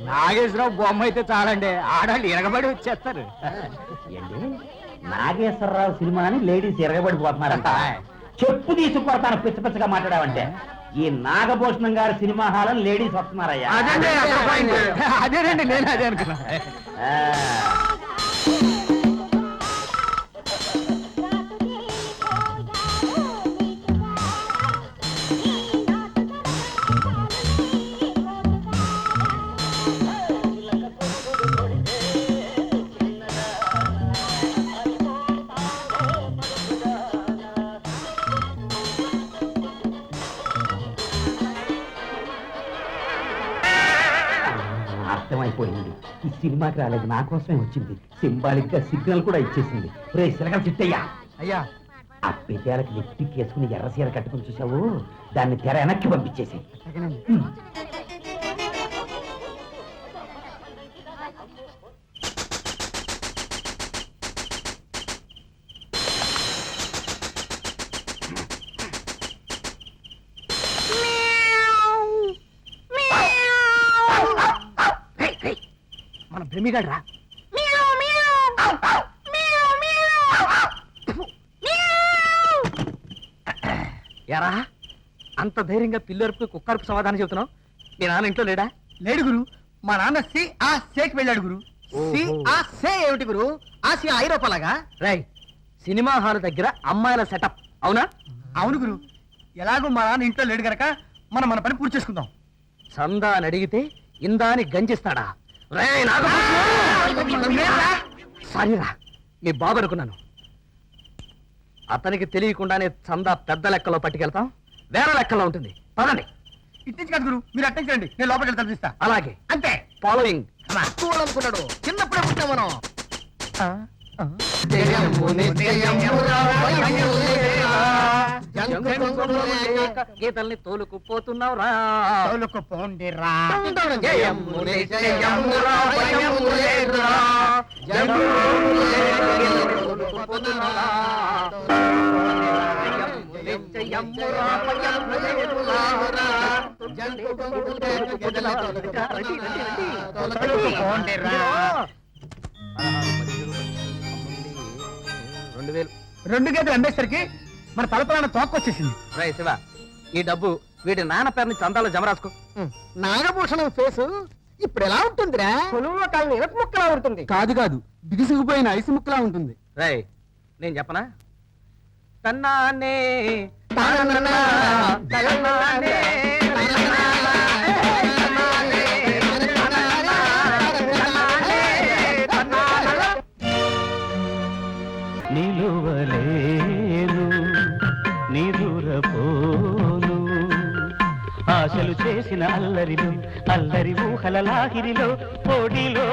నాగేశ్వరరావు బొమ్మ అయితే చాలండి, ఆడాళ్ళు ఎరగబడి వచ్చేస్తారు. ఏంటి నాగేశ్వరరావు సినిమా అని లేడీస్ ఎరగబడిపోతున్నారంట. చెప్పు తీసుకుపోతాను పిచ్చ పిచ్చగా మాట్లాడావంటే. ఈ నాగభూషణం గారి సినిమా హాల్ లేడీస్ వస్తున్నారయ్యా. అదేనండి, నేను అదే అనుకున్నా. అర్థమైపోయింది, ఈ సినిమాకి రాలేదు, నా కోసమే వచ్చింది. సింబాలిక్ గా సిగ్నల్ కూడా ఇచ్చేసింది. రే సిలకల చిట్టయ్యా, అయ్యా ఆ పెద్దాలకి లిప్టిక్ వేసుకుని ఎర్ర సీర కట్టుకుని చూసావు, దాన్ని తెర వెనక్కి పంపించేసి. మన భ్రమిగాడు రా. ఎరా అంత ధైర్యంగా పిల్లరుపు కుక్కరుపు సమాధానం చెబుతున్నావు? మీ నాన్న ఇంట్లో లేడా? లేడు గురు, మా నాన్న సి ఆ సేకి వెళ్ళాడు గురు. సి ఆ సే ఏమిటి గురు? ఆ సి ఐరోపాలాగా. రై, సినిమా హాల్ దగ్గర అమ్మాయిల సెటప్ అవునా? అవును గురు, ఎలాగో మా నాన్న ఇంట్లో లేడు గనక మనం మన పని పూర్తి చేసుకుందాం. చందా అని అడిగితే ఇందాని గంజిస్తాడా? సారీరా, మీ బాబు అనుకున్నాను. అతనికి తెలియకుండానే చందా పెద్ద లెక్కలో పట్టుకెళ్తాం, వేరే లెక్కలో ఉంటుంది. పదండి. ఇట్టించి కాదు గురు, మీరు అట్టించండి, నేను లోపలికి తలపిస్తా. అలాగే, అంతే. ఫాలోయింగ్. అనుకున్నాడు, చిన్నప్పుడే పుట్టాం మనం. గీతల్ని తోలుకుపోతున్నావు రా, తోలుకుపోండి రా. రెండు గేదెలు అమ్మేసరికి మన తలపలాన తోకొచ్చేసింది. రై శివ, ఈ డబ్బు వీడి నాన్న పేరుని చందాలో జమ రాసుకో. నాగభూషణం ఫేసు ఇప్పుడు ఎలా ఉంటుందిరా? కొలువులో కాలని ఇనప ముక్కలా ఉంటుంది. కాదు కాదు, బిగుసుకుపోయిన ఐసు ముక్కలా ఉంటుంది. రై, నేను చెప్పనా? తన్నానే తన్నానే తన్నానే నిలువలేను నిదురపోను, ఆశలు చేసిన అల్లరిలో, అల్లరి ఊహల లాహిరిలో, పొడిలో